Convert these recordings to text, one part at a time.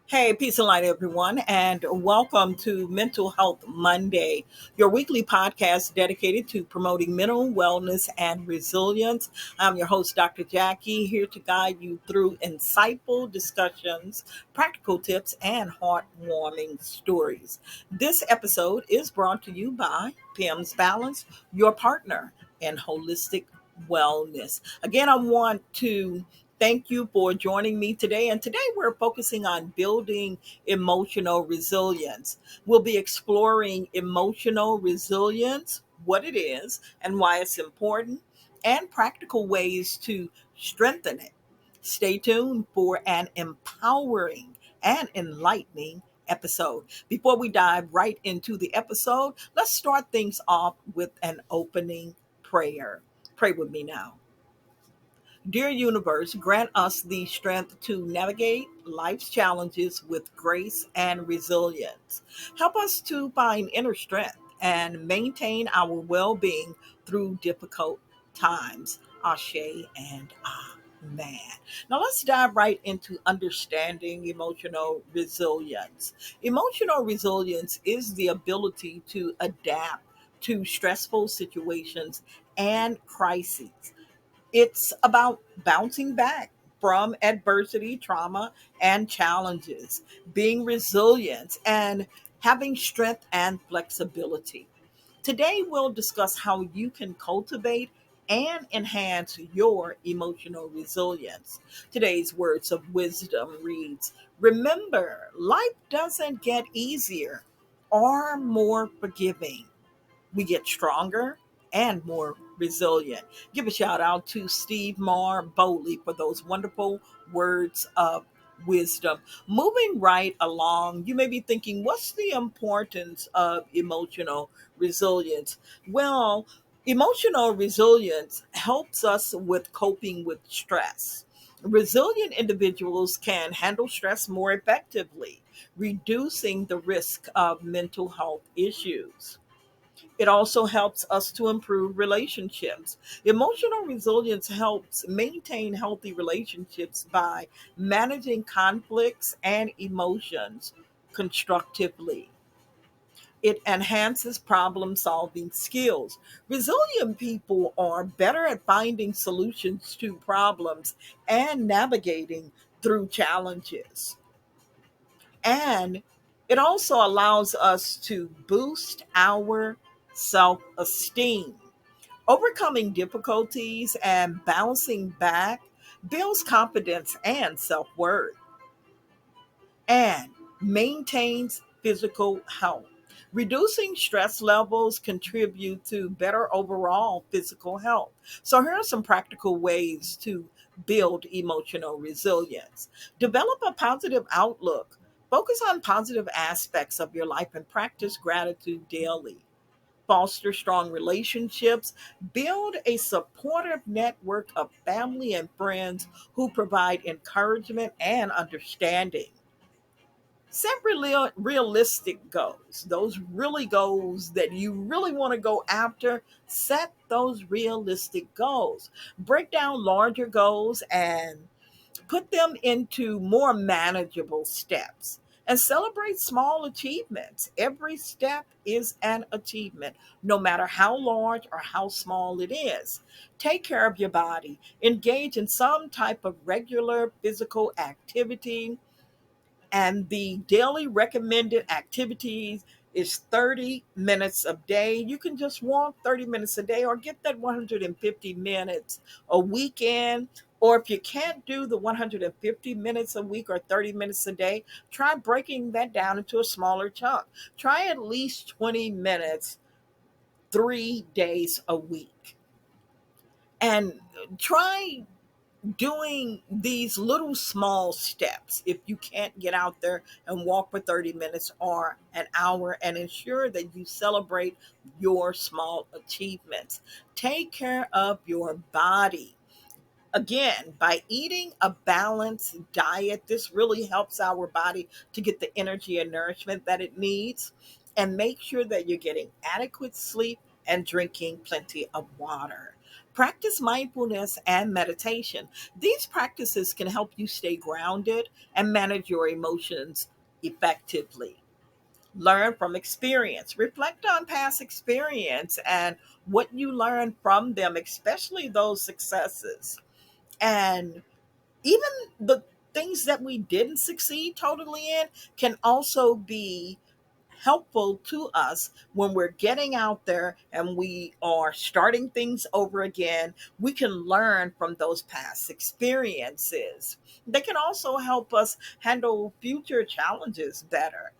Hey, peace and light, everyone, and welcome to Mental Health Monday, your weekly podcast dedicated to promoting mental wellness and resilience. I'm your host, Dr. Jackie, here to guide you through insightful discussions, practical tips, and heartwarming stories. This episode is brought to you by PEMS Balance, your partner in holistic wellness. Again, I want to thank you for joining me today. And today we're focusing on building emotional resilience. We'll be exploring emotional resilience, what it is, and why it's important, and practical ways to strengthen it. Stay tuned for an empowering and enlightening episode. Before we dive right into the episode, let's start things off with an opening prayer. Pray with me now. Dear universe, grant us the strength to navigate life's challenges with grace and resilience. Help us to find inner strength and maintain our well being through difficult times. Ashe and Amen. Now let's dive right into understanding emotional resilience. Emotional resilience is the ability to adapt to stressful situations and crises. It's about bouncing back from adversity, trauma, and challenges, being resilient, and having strength and flexibility. Today, we'll discuss how you can cultivate and enhance your emotional resilience. Today's words of wisdom reads, remember, life doesn't get easier or more forgiving. We get stronger and more resilient. Give a shout out to Steve Marr Bowley for those wonderful words of wisdom. Moving right along, you may be thinking, what's the importance of emotional resilience? Well, emotional resilience helps us with coping with stress. Resilient individuals can handle stress more effectively, reducing the risk of mental health issues. It also helps us to improve relationships. Emotional resilience helps maintain healthy relationships by managing conflicts and emotions constructively. It enhances problem solving skills. Resilient people are better at finding solutions to problems and navigating through challenges. And it also allows us to boost our self esteem. Overcoming difficulties and bouncing back builds confidence and self worth and maintains physical health. Reducing stress levels contribute to better overall physical health. So here are some practical ways to build emotional resilience. Develop a positive outlook. Focus on positive aspects of your life and practice gratitude daily. Foster strong relationships. Build a supportive network of family and friends who provide encouragement and understanding. Set realistic goals, those really goals that you really want to go after. Set those realistic goals. Break down larger goals and put them into more manageable steps, and celebrate small achievements. Every step is an achievement, no matter how large or how small it is. Take care of your body. Engage in some type of regular physical activity, and the daily recommended activities is 30 minutes a day. You can just walk 30 minutes a day or get that 150 minutes a weekend. Or if you can't do the 150 minutes a week or 30 minutes a day, try breaking that down into a smaller chunk. Try at least 20 minutes 3 days a week. And try doing these little small steps if you can't get out there and walk for 30 minutes or an hour, and ensure that you celebrate your small achievements. Take care of your body. Again, by eating a balanced diet, this really helps our body to get the energy and nourishment that it needs. And make sure that you're getting adequate sleep and drinking plenty of water. Practice mindfulness and meditation. These practices can help you stay grounded and manage your emotions effectively. Learn from experience. Reflect on past experience and what you learned from them, especially those successes. And even the things that we didn't succeed totally in can also be helpful to us when we're getting out there and we are starting things over again. We can learn from those past experiences. They can also help us handle future challenges better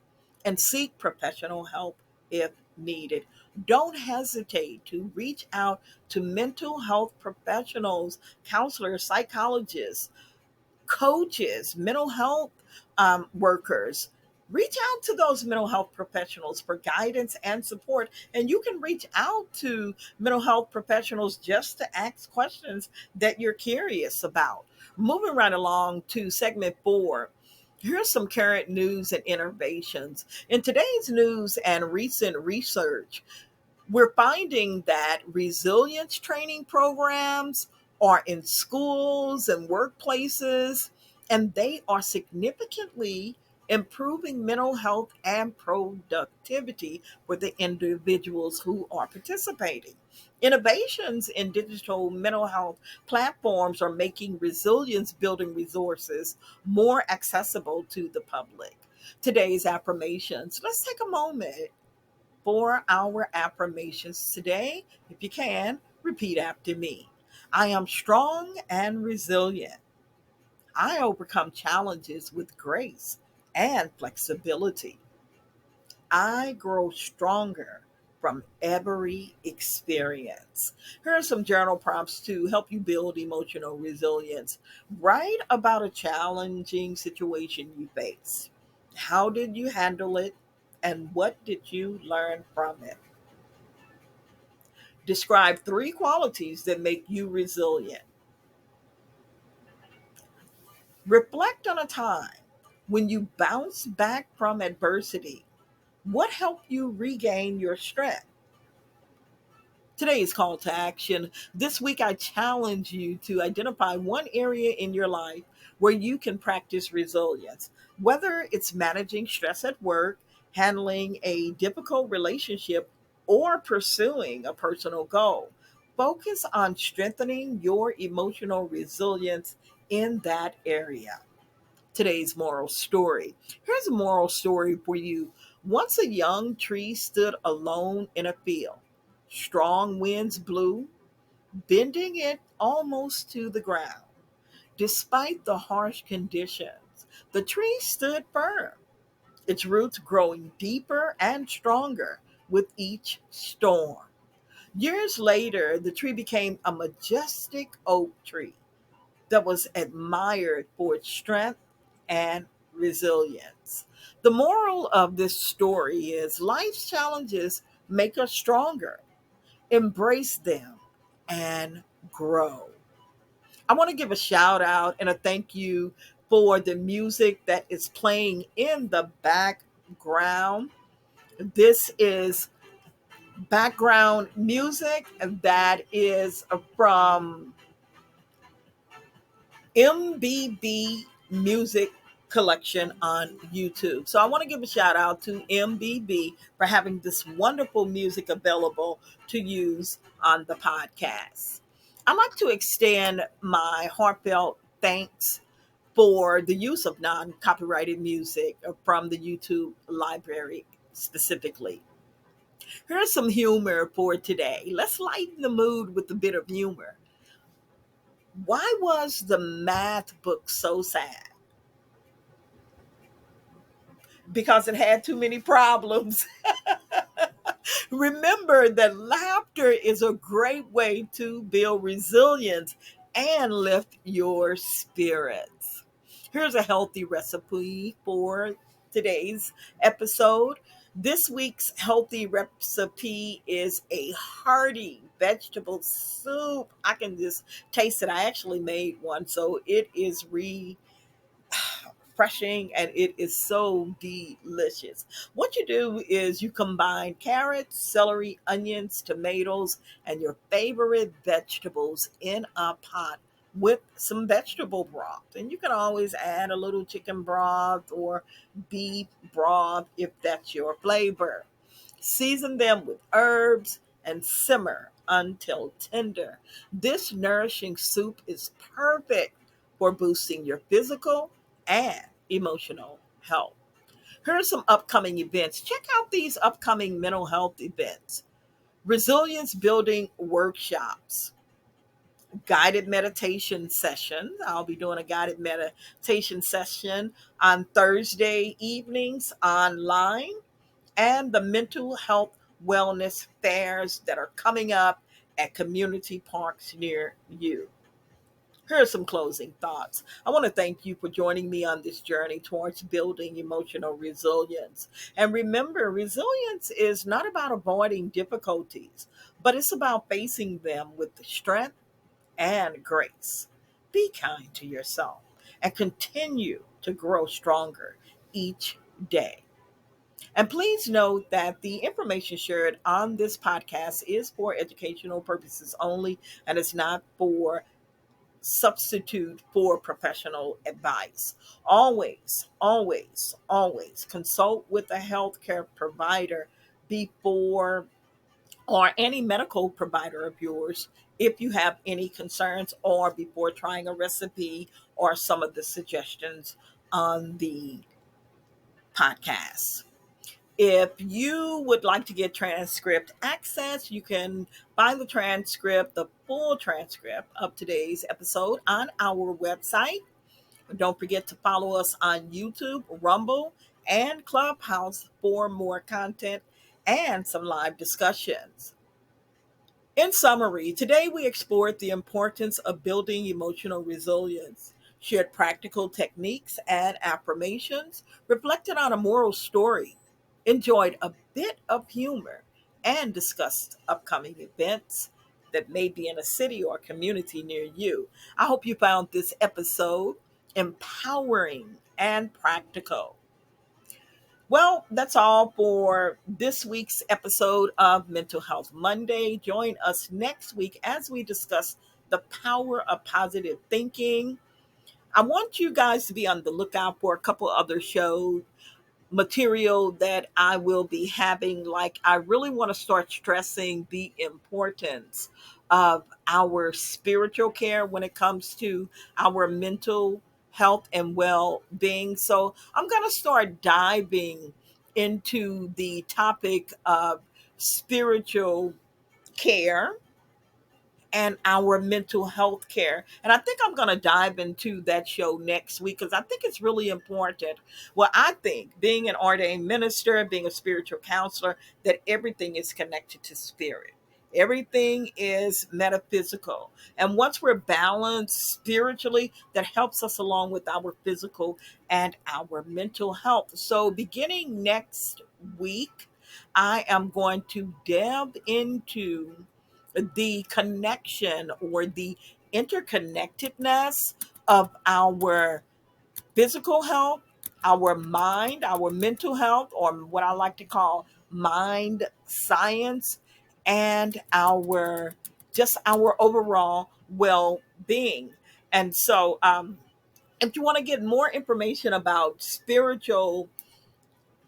and seek professional help if needed. Don't hesitate to reach out to mental health professionals, counselors, psychologists, coaches, mental health workers. Reach out to those mental health professionals for guidance and support. And you can reach out to mental health professionals just to ask questions that you're curious about. Moving right along to segment 4. Here's some current news and innovations. In today's news and recent research, we're finding that resilience training programs are in schools and workplaces, and they are significantly improving mental health and productivity for the individuals who are participating. Innovations in digital mental health platforms are making resilience building resources more accessible to the public. Today's affirmations. Let's take a moment for our affirmations today. If you can, repeat after me. I am strong and resilient. I overcome challenges with grace and flexibility. I grow stronger from every experience. Here are some journal prompts to help you build emotional resilience. Write about a challenging situation you face. How did you handle it? And what did you learn from it? Describe 3 qualities that make you resilient. Reflect on a time when you bounced back from adversity. What helped you regain your strength? Today's call to action. This week, I challenge you to identify one area in your life where you can practice resilience, whether it's managing stress at work, handling a difficult relationship, or pursuing a personal goal. Focus on strengthening your emotional resilience in that area. Today's moral story. Here's a moral story for you. Once a young tree stood alone in a field. Strong winds blew, bending it almost to the ground. Despite the harsh conditions, the tree stood firm, its roots growing deeper and stronger with each storm. Years later, the tree became a majestic oak tree that was admired for its strength and resilience. The moral of this story is life's challenges make us stronger. Embrace them and grow. I want to give a shout out and a thank you for the music that is playing in the background. This is background music that is from MBB Music Collection on YouTube. So I want to give a shout out to MBB for having this wonderful music available to use on the podcast. I'd like to extend my heartfelt thanks for the use of non copyrighted music from the YouTube library specifically. Here's some humor for today. Let's lighten the mood with a bit of humor. Why was the math book so sad? Because it had too many problems. Remember that laughter is a great way to build resilience and lift your spirits. Here's a healthy recipe for today's episode. This week's healthy recipe is a hearty vegetable soup. I can just taste it. I actually made one, so it is refreshing, and it is so delicious. What you do is you combine carrots, celery, onions, tomatoes, and your favorite vegetables in a pot with some vegetable broth. And you can always add a little chicken broth or beef broth if that's your flavor. Season them with herbs and simmer until tender. This nourishing soup is perfect for boosting your physical and emotional health. Here are some upcoming events. Check out these upcoming mental health events: resilience building workshops, guided meditation session. I'll be doing a guided meditation session on Thursday evenings online, and the mental health wellness fairs that are coming up at community parks near you. Here are some closing thoughts. I want to thank you for joining me on this journey towards building emotional resilience. And remember, resilience is not about avoiding difficulties, but it's about facing them with the strength and grace. Be kind to yourself and continue to grow stronger each day. And please note that the information shared on this podcast is for educational purposes only and is not for substitute for professional advice. Always, always, always consult with a healthcare provider before, or any medical provider of yours, if you have any concerns or before trying a recipe or some of the suggestions on the podcast. If you would like to get transcript access, you can find the transcript, the full transcript of today's episode on our website. Don't forget to follow us on YouTube, Rumble, and Clubhouse for more content and some live discussions. In summary, today we explored the importance of building emotional resilience, shared practical techniques and affirmations, reflected on a moral story, enjoyed a bit of humor, and discussed upcoming events that may be in a city or community near you. I hope you found this episode empowering and practical. Well, that's all for this week's episode of Mental Health Monday. Join us next week as we discuss the power of positive thinking. I want you guys to be on the lookout for a couple other shows material that I will be having. Like, I really want to start stressing the importance of our spiritual care when it comes to our mental health and well being. So, I'm going to start diving into the topic of spiritual care and our mental health care. And I think I'm going to dive into that show next week because I think it's really important. Well, I think being an ordained minister, being a spiritual counselor, that everything is connected to spirit. Everything is metaphysical. And once we're balanced spiritually, that helps us along with our physical and our mental health. So, beginning next week, I am going to delve into the connection or the interconnectedness of our physical health, our mind, our mental health, or what I like to call mind science, and our just our overall well being. And so, if you want to get more information about spiritual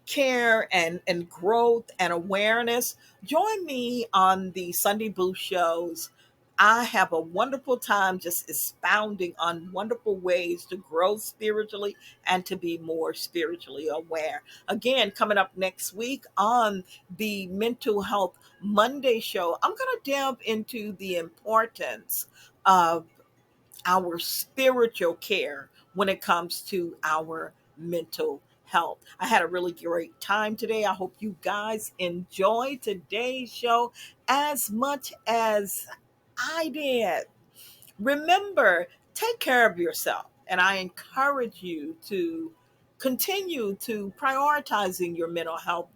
care and growth and awareness, join me on the Sunday Booth shows. I have a wonderful time just expounding on wonderful ways to grow spiritually and to be more spiritually aware. Again, coming up next week on the Mental Health Monday show, I'm going to delve into the importance of our spiritual care when it comes to our mental health. I had a really great time today. I hope you guys enjoyed today's show as much as I did. Remember, take care of yourself, and I encourage you to continue to prioritizing your mental health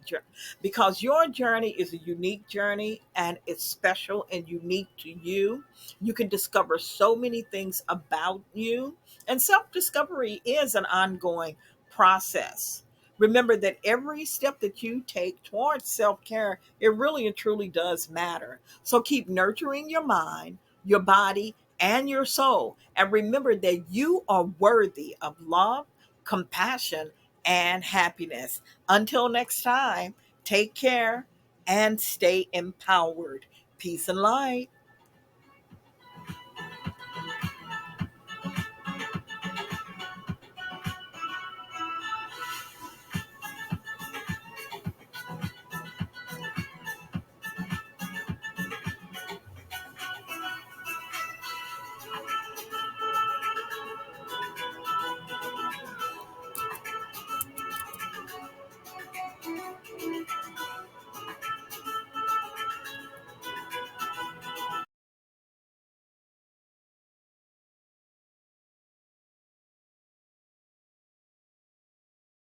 because your journey is a unique journey and it's special and unique to you. You can discover so many things about you, and self discovery is an ongoing process. Remember that every step that you take towards self care, it really and truly does matter. So keep nurturing your mind, your body, and your soul. And remember that you are worthy of love, compassion, and happiness. Until next time, take care and stay empowered. Peace and light.